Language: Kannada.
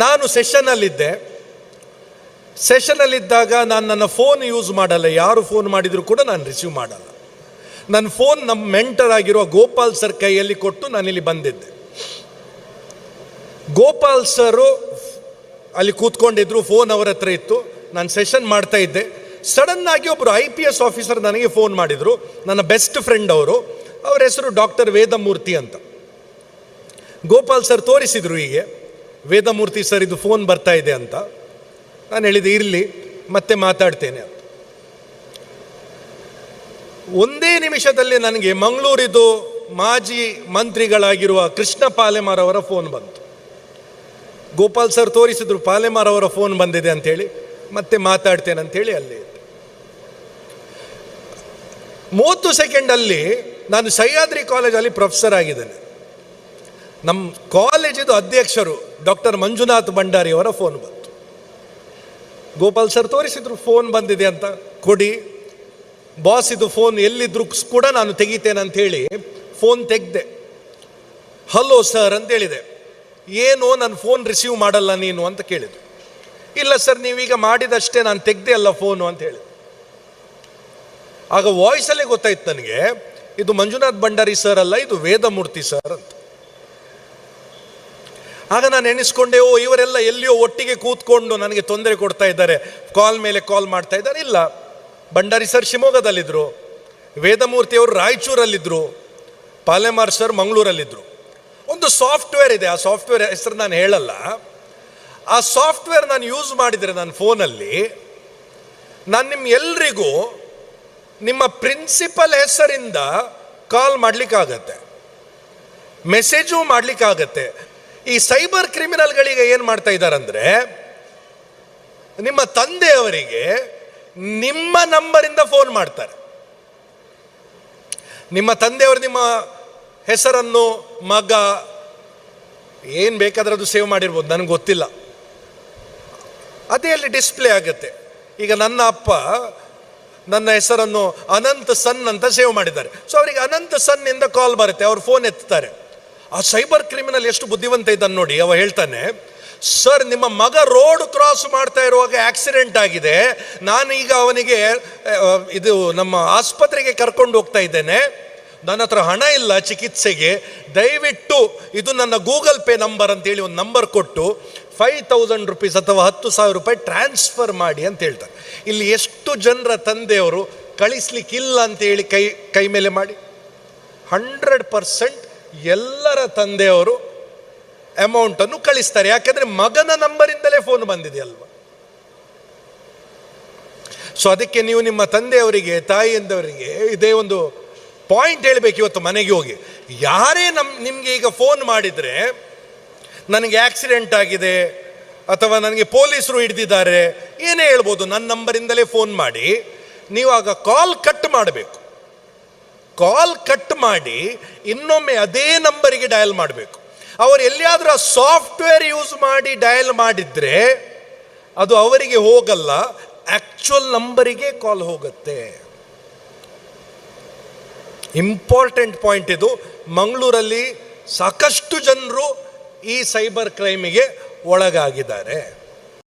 ನಾನು ಸೆಷನಲ್ಲಿದ್ದಾಗ ನಾನು ನನ್ನ ಫೋನ್ ಯೂಸ್ ಮಾಡಲ್ಲ. ಯಾರು ಫೋನ್ ಮಾಡಿದರೂ ಕೂಡ ನಾನು ರಿಸೀವ್ ಮಾಡಲ್ಲ. ನನ್ನ ಫೋನ್ ನಮ್ಮ ಮೆಂಟರ್ ಆಗಿರುವ ಗೋಪಾಲ್ ಸರ್ ಕೈಯಲ್ಲಿ ಕೊಟ್ಟು ನಾನಿಲ್ಲಿ ಬಂದಿದ್ದೆ. ಗೋಪಾಲ್ ಸರು ಅಲ್ಲಿ ಕೂತ್ಕೊಂಡಿದ್ರು, ಫೋನ್ ಅವರ ಹತ್ರ ಇತ್ತು. ನಾನು ಸೆಷನ್ ಮಾಡ್ತಾ ಇದ್ದೆ. ಸಡನ್ನಾಗಿ ಒಬ್ಬರು IPS ಆಫೀಸರ್ ನನಗೆ ಫೋನ್ ಮಾಡಿದರು. ನನ್ನ ಬೆಸ್ಟ್ ಫ್ರೆಂಡ್ ಅವರು. ಅವರ ಹೆಸರು ಡಾಕ್ಟರ್ ವೇದಮೂರ್ತಿ ಅಂತ. ಗೋಪಾಲ್ ಸರ್ ತೋರಿಸಿದರು, ಹೀಗೆ ವೇದಮೂರ್ತಿ ಸರ್ ಇದು ಫೋನ್ ಬರ್ತಾ ಇದೆ ಅಂತ. ನಾನು ಹೇಳಿದೆ ಇರಲಿ, ಮತ್ತೆ ಮಾತಾಡ್ತೇನೆ ಅಂತ. ಒಂದೇ ನಿಮಿಷದಲ್ಲಿ ನನಗೆ ಮಂಗಳೂರಿದು ಮಾಜಿ ಮಂತ್ರಿಗಳಾಗಿರುವ ಕೃಷ್ಣ ಪಾಲೆಮಾರ್ ಅವರ ಫೋನ್ ಬಂತು. ಗೋಪಾಲ್ ಸರ್ ತೋರಿಸಿದ್ರು, ಪಾಲೆಮಾರ್ ಅವರ ಫೋನ್ ಬಂದಿದೆ ಅಂಥೇಳಿ. ಮತ್ತೆ ಮಾತಾಡ್ತೇನೆ ಅಂಥೇಳಿ ಅಲ್ಲಿ 30 ಸೆಕೆಂಡಲ್ಲಿ ನಾನು ಸಹ್ಯಾದ್ರಿ ಕಾಲೇಜಲ್ಲಿ ಪ್ರೊಫೆಸರ್ ಆಗಿದ್ದೇನೆ. ನಮ್ಮ ಕಾಲೇಜಿದು ಅಧ್ಯಕ್ಷರು ಡಾಕ್ಟರ್ ಮಂಜುನಾಥ್ ಭಂಡಾರಿ ಅವರ ಫೋನ್ ಬಂತು. ಗೋಪಾಲ್ ಸರ್ ತೋರಿಸಿದ್ರು, ಫೋನ್ ಬಂದಿದೆ ಅಂತ, ಕೊಡಿ ಬಾಸ್, ಇದು ಫೋನ್ ಎಲ್ಲಿದ್ರು ಕೂಡ ನಾನು ತೆಗಿತೇನೆ ಅಂಥೇಳಿ ಫೋನ್ ತೆಗೆದೆ. ಹಲೋ ಸರ್ ಅಂತ ಹೇಳಿದೆ. ಏನು ನನ್ನ ಫೋನ್ ರಿಸೀವ್ ಮಾಡಲ್ಲ ನೀನು ಅಂತ ಕೇಳಿದ್ರು. ಇಲ್ಲ ಸರ್, ನೀವೀಗ ಮಾಡಿದಷ್ಟೇ, ನಾನು ತೆಗ್ದೆ ಅಲ್ಲ ಫೋನು ಅಂತ ಹೇಳಿದೆ. ಆಗ ವಾಯ್ಸಲ್ಲೇ ಗೊತ್ತಾಯ್ತು ನನಗೆ, ಇದು ಮಂಜುನಾಥ್ ಭಂಡಾರಿ ಸರ್ ಅಲ್ಲ, ಇದು ವೇದಮೂರ್ತಿ ಸರ್ ಅಂತ. ಆಗ ನಾನು ಎಣಿಸ್ಕೊಂಡೆ, ಓ ಇವರೆಲ್ಲ ಎಲ್ಲಿಯೋ ಒಟ್ಟಿಗೆ ಕೂತ್ಕೊಂಡು ನನಗೆ ತೊಂದರೆ ಕೊಡ್ತಾ ಇದ್ದಾರೆ, ಕಾಲ್ ಮೇಲೆ ಕಾಲ್ ಮಾಡ್ತಾ ಇದ್ದಾರೆ. ಇಲ್ಲ, ಭಂಡಾರಿ ಸರ್ ಶಿವಮೊಗ್ಗದಲ್ಲಿದ್ದರು, ವೇದಮೂರ್ತಿಯವರು ರಾಯಚೂರಲ್ಲಿದ್ದರು, ಪಾಲೆಮಾರ್ ಸರ್ ಮಂಗಳೂರಲ್ಲಿದ್ದರು. ಒಂದು ಸಾಫ್ಟ್ವೇರ್ ಇದೆ, ಆ ಸಾಫ್ಟ್ವೇರ್ ಹೆಸರು ನಾನು ಹೇಳಲ್ಲ. ಆ ಸಾಫ್ಟ್ವೇರ್ ನಾನು ಯೂಸ್ ಮಾಡಿದರೆ ನನ್ನ ಫೋನಲ್ಲಿ, ನಾನು ಎಲ್ರಿಗೂ ನಿಮ್ಮ ಪ್ರಿನ್ಸಿಪಲ್ ಹೆಸರಿಂದ ಕಾಲ್ ಮಾಡಲಿಕ್ಕಾಗತ್ತೆ, ಮೆಸೇಜು ಮಾಡಲಿಕ್ಕಾಗತ್ತೆ. ಈ ಸೈಬರ್ ಕ್ರಿಮಿನಲ್ಗಳಿಗೆ ಏನು ಮಾಡ್ತಾ ಇದ್ದಾರಂದ್ರೆ, ನಿಮ್ಮ ತಂದೆಯವರಿಗೆ ನಿಮ್ಮ ನಂಬರಿಂದ ಫೋನ್ ಮಾಡ್ತಾರೆ. ನಿಮ್ಮ ತಂದೆಯವರು ನಿಮ್ಮ ಹೆಸರನ್ನು, ಮಗ, ಏನು ಬೇಕಾದ್ರೆ ಅದು ಸೇವ್ ಮಾಡಿರ್ಬೋದು, ನನಗೆ ಗೊತ್ತಿಲ್ಲ. ಅದೇ ಅಲ್ಲಿ ಡಿಸ್ಪ್ಲೇ ಆಗುತ್ತೆ. ಈಗ ನನ್ನ ಅಪ್ಪ ನನ್ನ ಹೆಸರನ್ನು ಅನಂತ್ ಸನ್ ಅಂತ ಸೇವ್ ಮಾಡಿದ್ದಾರೆ. ಸೊ ಅವರಿಗೆ ಅನಂತ್ ಸನ್ ಇಂದ ಕಾಲ್ ಬರುತ್ತೆ, ಅವ್ರು ಫೋನ್ ಎತ್ತಾರೆ. ಆ ಸೈಬರ್ ಕ್ರಿಮಿನಲ್ ಎಷ್ಟು ಬುದ್ಧಿವಂತ ಇದ್ದಾನೆ ನೋಡಿ. ಅವ ಹೇಳ್ತಾನೆ, ಸರ್ ನಿಮ್ಮ ಮಗ ರೋಡ್ ಕ್ರಾಸ್ ಮಾಡ್ತಾ ಇರುವಾಗ ಆಕ್ಸಿಡೆಂಟ್ ಆಗಿದೆ, ನಾನು ಈಗ ಅವನಿಗೆ ಇದು ನಮ್ಮ ಆಸ್ಪತ್ರೆಗೆ ಕರ್ಕೊಂಡು ಹೋಗ್ತಾ ಇದ್ದೇನೆ, ನನ್ನ ಹತ್ರ ಹಣ ಇಲ್ಲ ಚಿಕಿತ್ಸೆಗೆ, ದಯವಿಟ್ಟು ಇದು ನನ್ನ ಗೂಗಲ್ ಪೇ ನಂಬರ್ ಅಂತೇಳಿ ಒಂದು ನಂಬರ್ ಕೊಟ್ಟು 5,000 ರೂಪೀಸ್ ಅಥವಾ 10,000 ರೂಪಾಯಿ ಟ್ರಾನ್ಸ್ಫರ್ ಮಾಡಿ ಅಂತ ಹೇಳ್ತಾರೆ. ಇಲ್ಲಿ ಎಷ್ಟು ಜನರ ತಂದೆಯವರು ಕಳಿಸ್ಲಿಕ್ಕಿಲ್ಲ ಅಂತೇಳಿ ಕೈ ಮೇಲೆ ಮಾಡಿ. 100% ಎಲ್ಲರ ತಂದೆಯವರು ಅಮೌಂಟನ್ನು ಕಳಿಸ್ತಾರೆ. ಯಾಕೆಂದರೆ ಮಗನ ನಂಬರಿಂದಲೇ ಫೋನ್ ಬಂದಿದೆ ಅಲ್ವಾ. ಸೊ ಅದಕ್ಕೆ ನೀವು ನಿಮ್ಮ ತಂದೆಯವರಿಗೆ, ತಾಯಿಯಂದವರಿಗೆ ಇದೇ ಒಂದು ಪಾಯಿಂಟ್ ಹೇಳಬೇಕು. ಇವತ್ತು ಮನೆಗೆ ಹೋಗಿ ಯಾರೇ ನಿಮಗೆ ಈಗ ಫೋನ್ ಮಾಡಿದರೆ, ನನಗೆ ಆಕ್ಸಿಡೆಂಟ್ ಆಗಿದೆ ಅಥವಾ ನನಗೆ ಪೊಲೀಸರು ಹಿಡಿದಿದ್ದಾರೆ, ಏನೇ ಹೇಳ್ಬೋದು, ನನ್ನ ನಂಬರಿಂದಲೇ ಫೋನ್ ಮಾಡಿ. ನೀವು ಆಗ ಕಾಲ್ ಕಟ್ ಮಾಡಬೇಕು. ಕಾಲ್ ಕಟ್ ಮಾಡಿ ಇನ್ನೊಮ್ಮೆ ಅದೇ ನಂಬರಿಗೆ ಡಯಲ್ ಮಾಡಬೇಕು. ಅವರು ಎಲ್ಲಿಯಾದರೂ ಆ ಸಾಫ್ಟ್ವೇರ್ ಯೂಸ್ ಮಾಡಿ ಡಯಲ್ ಮಾಡಿದರೆ ಅದು ಅವರಿಗೆ ಹೋಗಲ್ಲ, ಆ್ಯಕ್ಚುಯಲ್ ನಂಬರಿಗೆ ಕಾಲ್ ಹೋಗುತ್ತೆ. ಇಂಪಾರ್ಟೆಂಟ್ ಪಾಯಿಂಟ್ ಇದು. ಮಂಗಳೂರಲ್ಲಿ ಸಾಕಷ್ಟು ಜನರು ಈ ಸೈಬರ್ ಕ್ರೈಮಿಗೆ ಒಳಗಾಗಿದ್ದಾರೆ.